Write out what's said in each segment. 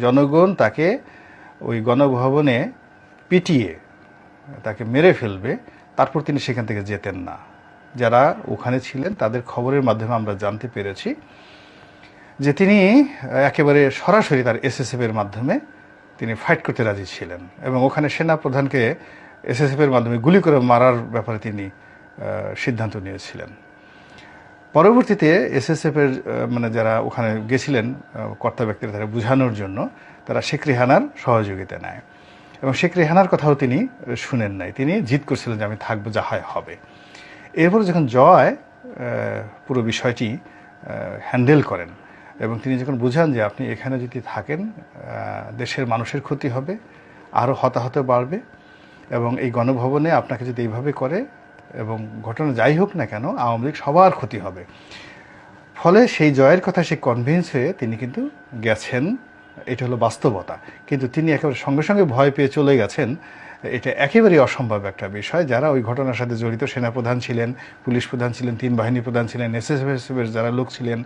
জনগণ তাকে ওই গণভবনে পিটিয়ে তাকে মেরে ফেলবে, তারপর তিনি সেখান থেকে যেতেন না। যারা ওখানে ছিলেন তাদের খবরের মাধ্যমে আমরা জানতে পেরেছি যে তিনি একেবারে সরাসরি তার এসএসএফের মাধ্যমে তিনি ফাইট করতে রাজি ছিলেন, এবং ওখানে সেনা প্রধানকে এসএসএফের মাধ্যমে গুলি করে মারার ব্যাপারে তিনি সিদ্ধান্ত নিয়েছিলেন। পরবর্তীতে এসএসএফের মানে যারা ওখানে গেছিলেন কর্তা ব্যক্তিরা, তারা বোঝানোর জন্য তারা শেখ রেহানার সহযোগিতা নেয়, এবং শেখ রেহানার কথাও তিনি শুনেন নাই। তিনি জিদ করছিলেন যে আমি থাকবো, যা হয় হবে। এরপর যখন জয় পুরো বিষয়টি হ্যান্ডেল করেন এবং তিনি যখন বুঝান যে আপনি এখানে যদি থাকেন দেশের মানুষের ক্ষতি হবে, আরও হতাহত বাড়বে, এবং এই গণভবনে আপনাকে যদি এইভাবে করে এবং ঘটনা যাই হোক না কেন আওয়ামী লীগ সবার ক্ষতি হবে, ফলে সেই জয়ের কথা সে কনভিন্স হয়ে তিনি কিন্তু গেছেন। এটা হলো বাস্তবতা। কিন্তু তিনি একেবারে সঙ্গে সঙ্গে ভয় পেয়ে চলে গেছেন, এটা একেবারেই অসম্ভব একটা বিষয়। যারা ওই ঘটনার সাথে জড়িত, সেনাপ্রধান ছিলেন, পুলিশ প্রধান ছিলেন, 3 বাহিনী প্রধান ছিলেন, এসএসএফের যারা লোক ছিলেন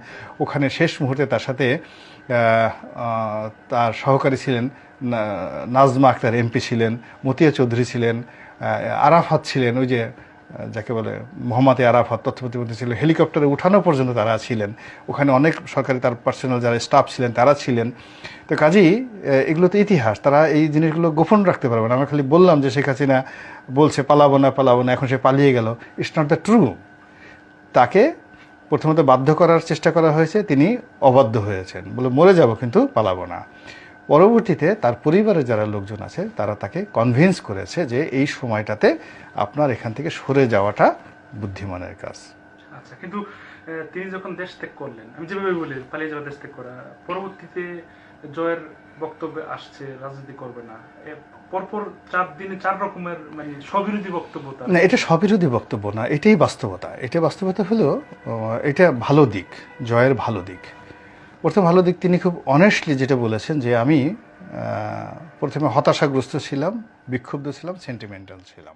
ওখানে, শেষ মুহূর্তে তার সাথে তার সহকারী ছিলেন নাজমা আক্তার এমপি ছিলেন, মতিয়া চৌধুরী ছিলেন, আরাফাত ছিলেন, ওই যে যাকে বলে মোহাম্মদ আরাফাত তথ্য প্রতিমন্ত্রী ছিল, হেলিকপ্টারে উঠানো পর্যন্ত তারা ছিলেন ওখানে, অনেক সরকারি তার পার্সোনাল যারা স্টাফ ছিলেন তারা ছিলেন। তো কাজেই এগুলো তো ইতিহাস, তারা এই জিনিসগুলো গোপন রাখতে পারবে না। আমরা খালি বললাম যে শেখ হাসিনা বলছে পালাবো না পালাবো না, এখন সে পালিয়ে গেল, ইটস নট দ্য ট্রু। তাকে প্রথমত বাধ্য করার চেষ্টা করা হয়েছে, তিনি অবাধ্য হয়েছেন, বলে মরে যাব কিন্তু পালাবো না। পরবর্তীতে তার পরিবারের যারা লোকজন আছে তারা তাকে কনভিন্স করেছে যে এই সময়টাতে আপনার এখান থেকে সরে যাওয়াটা বুদ্ধিমানের কাজ। আচ্ছা, কিন্তু তিনি যখন দেশ ত্যাগ করলেন, আমি যেভাবে বলি পালিয়ে যাওয়া, দেশ ত্যাগ করা, পরবর্তীতে জয়ের বক্তব্যে আসছে রাজনীতি করবে না, পরপর 4 দিনে 4 রকমের মানে স্ববিরোধী বক্তব্য। না, এটা স্ববিরোধী বক্তব্য না, এটাই বাস্তবতা। এটা বাস্তবতা হলো, এটা ভালো দিক, জয়ের ভালো দিক। প্রথম ভালো দিক, তিনি খুব অনেস্টলি যেটা বলেছেন যে আমি প্রথমে হতাশাগ্রস্ত ছিলাম, বিক্ষুব্ধ ছিলাম, সেন্টিমেন্টাল ছিলাম।